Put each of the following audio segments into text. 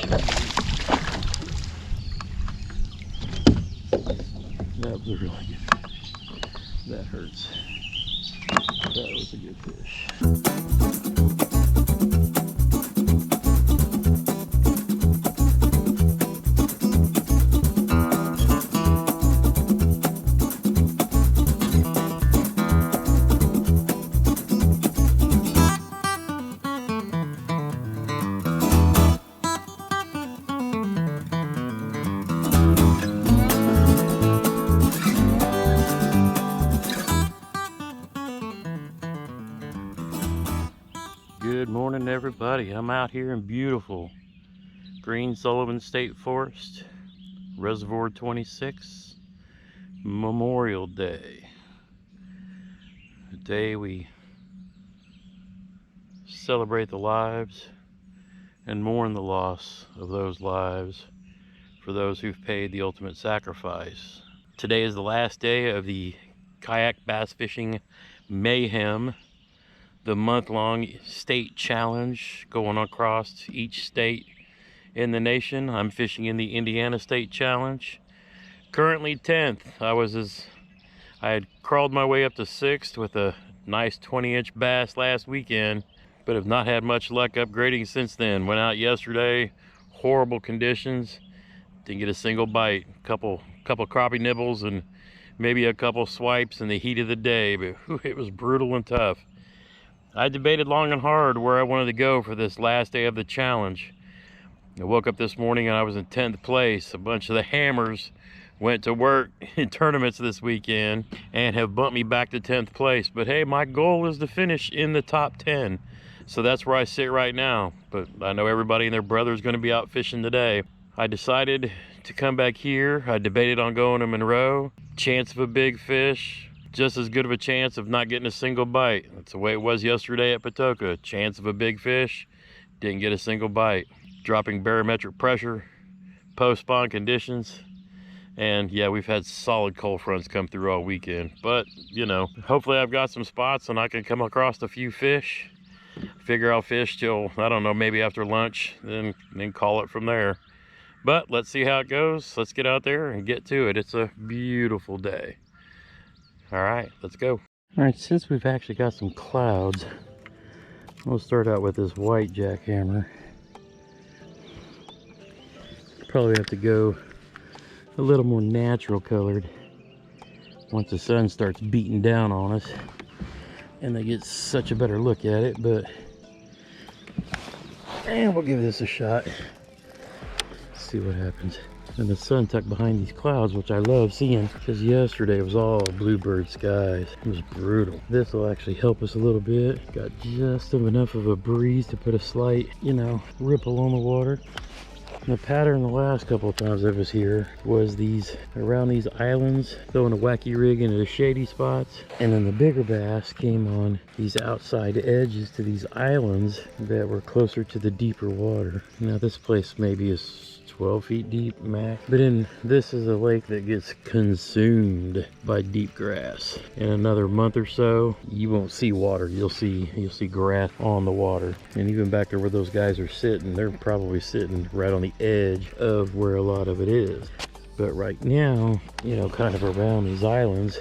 That was a really good fish. That hurts. That was a good fish. Good morning, everybody. I'm out here in beautiful Green Sullivan State Forest, Reservoir 26, Memorial Day. The day we celebrate the lives and mourn the loss of those lives for those who've paid the ultimate sacrifice. Today is the last day of the Kayak Bass Fishing Mayhem, the month-long state challenge going across each state in the nation. I'm fishing in the Indiana State Challenge. Currently 10th. I had crawled my way up to 6th with a nice 20-inch bass last weekend, but have not had much luck upgrading since then. Went out yesterday, horrible conditions, didn't get a single bite. Couple crappie nibbles and maybe a couple swipes in the heat of the day, but whew, it was brutal and tough. I debated long and hard where I wanted to go for this last day of the challenge. I woke up this morning and I was in 10th place. A bunch of the hammers went to work in tournaments this weekend and have bumped me back to 10th place. But hey, my goal is to finish in the top 10. So that's where I sit right now. But I know everybody and their brother is going to be out fishing today. I decided to come back here. I debated on going to Monroe. Chance of a big fish. Just as good of a chance of not getting a single bite. That's the way it was yesterday at Patoka. Chance of a big fish, didn't get a single bite. Dropping barometric pressure, post-spawn conditions, and yeah, we've had solid cold fronts come through all weekend. But, you know, hopefully I've got some spots and I can come across a few fish. Figure I'll fish till, I don't know, maybe after lunch, then call it from there. But let's see how it goes. Let's get out there and get to it. It's a beautiful day. All right, let's go. All right, since we've actually got some clouds, we'll start out with this white jackhammer. Probably have to go a little more natural colored once the sun starts beating down on us and they get such a better look at it, but we'll give this a shot. See what happens. And the sun tucked behind these clouds, which I love seeing, because yesterday it was all bluebird skies. It was brutal. This will actually help us a little bit. Got just enough of a breeze to put a slight, you know, ripple on the water. And the pattern the last couple of times I was here was these, around these islands, throwing a wacky rig into the shady spots. And then the bigger bass came on these outside edges to these islands that were closer to the deeper water. Now this place maybe is 12 feet deep max, but this is a lake that gets consumed by deep grass. In another month or so, you won't see water. You'll see grass on the water. And even back there where those guys are sitting, they're probably sitting right on the edge of where a lot of it is. But right now, you know, kind of around these islands,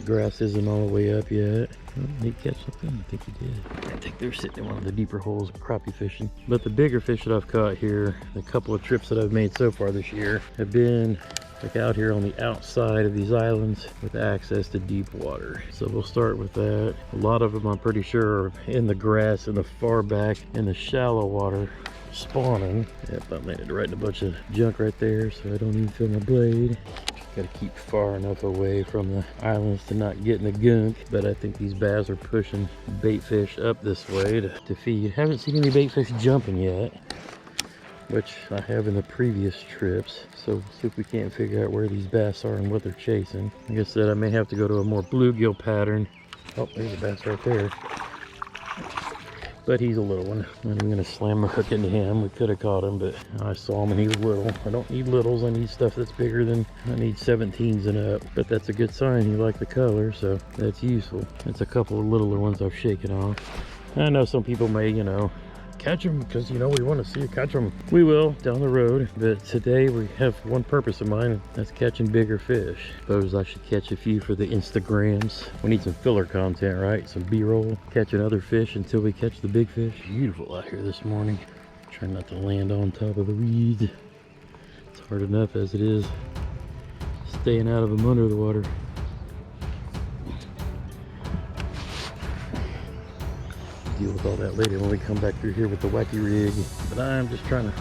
grass isn't all the way up yet. Oh, did he catch something? I think he did. I think they're sitting in one of the deeper holes crappie fishing. But the bigger fish that I've caught here, the couple of trips that I've made so far this year, have been like out here on the outside of these islands with access to deep water. So we'll start with that. A lot of them I'm pretty sure are in the grass in the far back in the shallow water spawning. Yep, I landed right in a bunch of junk right there, so I don't even feel my blade. Got to keep far enough away from the islands to not get in the gunk, but I think these bass are pushing bait fish up this way to feed. Haven't seen any bait fish jumping yet, which I have in the previous trips. So we'll see if we can't figure out where these bass are and what they're chasing. Like I said, I may have to go to a more bluegill pattern. Oh, there's a bass right there. But he's a little one. I'm going to slam my hook into him. We could have caught him, but I saw him and he was little. I don't need littles. I need stuff that's bigger than, I need 17s and up. But that's a good sign. You like the color, so that's useful. That's a couple of littler ones I've shaken off. I know some people may, you know, catch them because, you know, we want to see you catch them. We will down the road, but today we have one purpose in mind. That's catching bigger fish. Suppose I should catch a few for the Instagrams. We need some filler content, right? Some B-roll, catching other fish until we catch the big fish. Beautiful out here this morning. Trying not to land on top of the weeds. It's hard enough as it is staying out of them under the water. Deal with all that later when we come back through here with the wacky rig. But I'm just trying to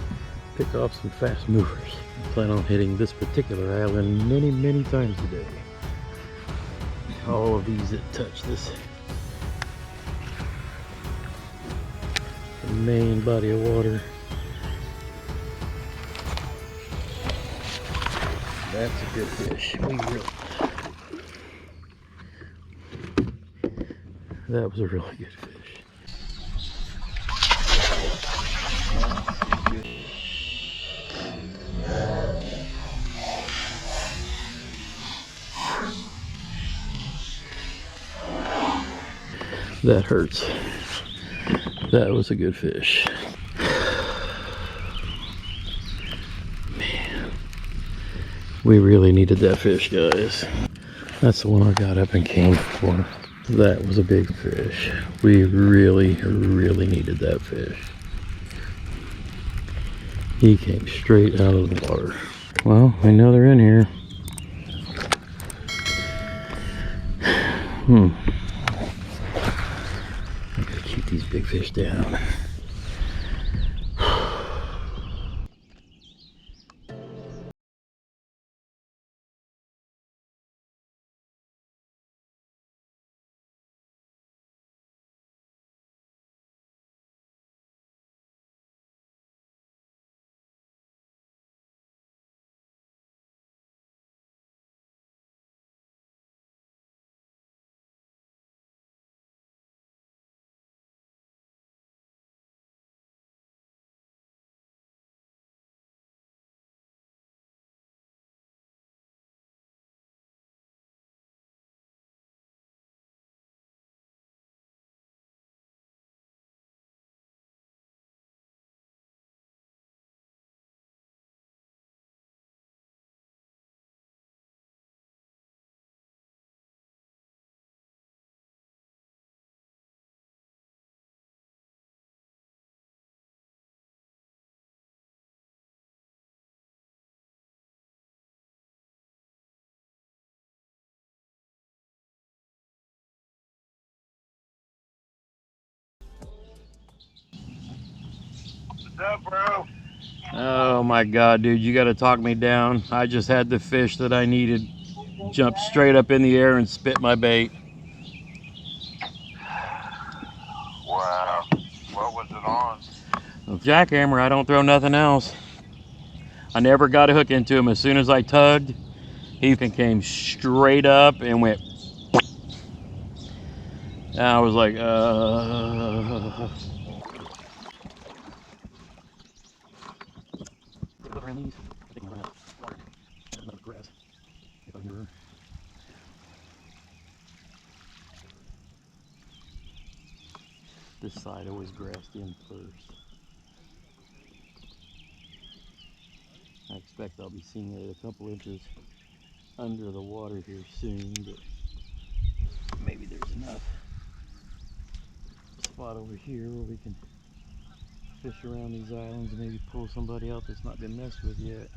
pick off some fast movers. I plan on hitting this particular island many times today. All of these that touch this the main body of water. That's a good fish. That was a really good fish. That hurts. That was a good fish. Man, we really needed that fish, guys. That's the one I got up and came for. That was a big fish. We really needed that fish. He came straight out of the water. Well, I know they're in here. I gotta keep these big fish down. What's up, bro? Oh my God, dude, you gotta talk me down. I just had the fish that I needed jump straight up in the air and spit my bait. Wow. What was it on? A jackhammer, I don't throw nothing else. I never got a hook into him. As soon as I tugged, he came straight up and went. And I was like, This side always grassed in first. I expect I'll be seeing it a couple inches under the water here soon, but maybe there's enough spot over here where we can fish around these islands and maybe pull somebody out that's not been messed with yet.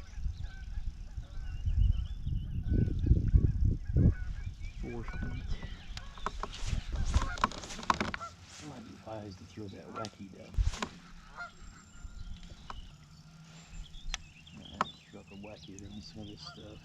4 feet. It might be wise to throw that wacky down. I struck a wacky around some of this stuff.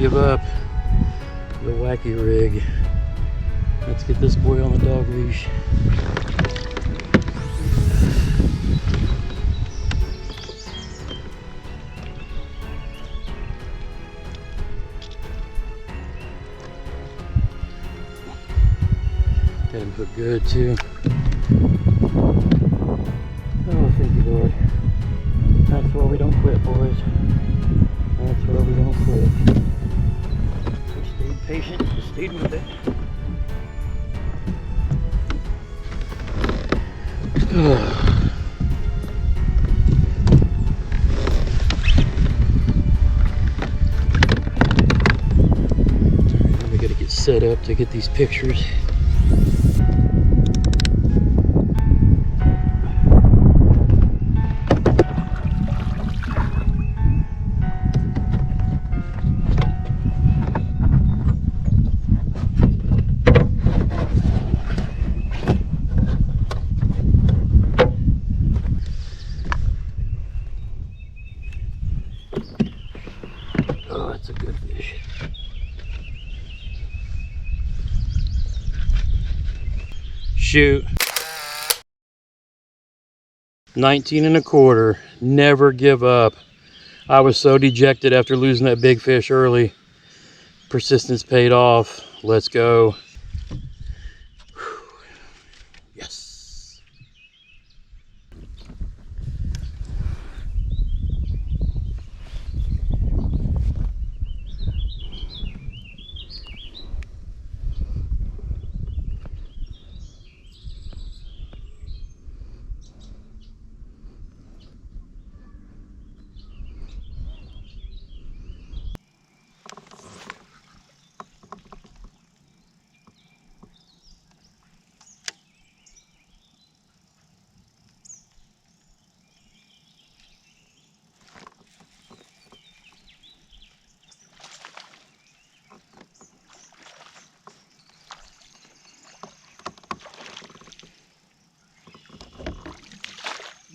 give up. The Wacky Rig. Let's get this boy on the dog leash. Got him hooked good too. Oh, thank you, Lord. That's where we don't quit, boys. That's where we don't quit. We stayed patient, we stayed with it. We gotta get set up to get these pictures. Oh, that's a good fish. Shoot. 19 1/4. Never give up. I was so dejected after losing that big fish early. Persistence paid off. Let's go. Whew. Yes.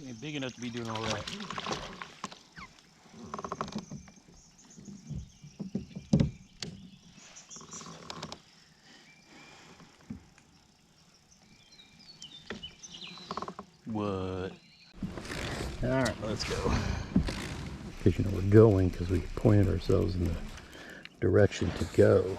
Ain't big enough to be doing all that. What? All right, let's go. Because you know we're going because we pointed ourselves in the direction to go.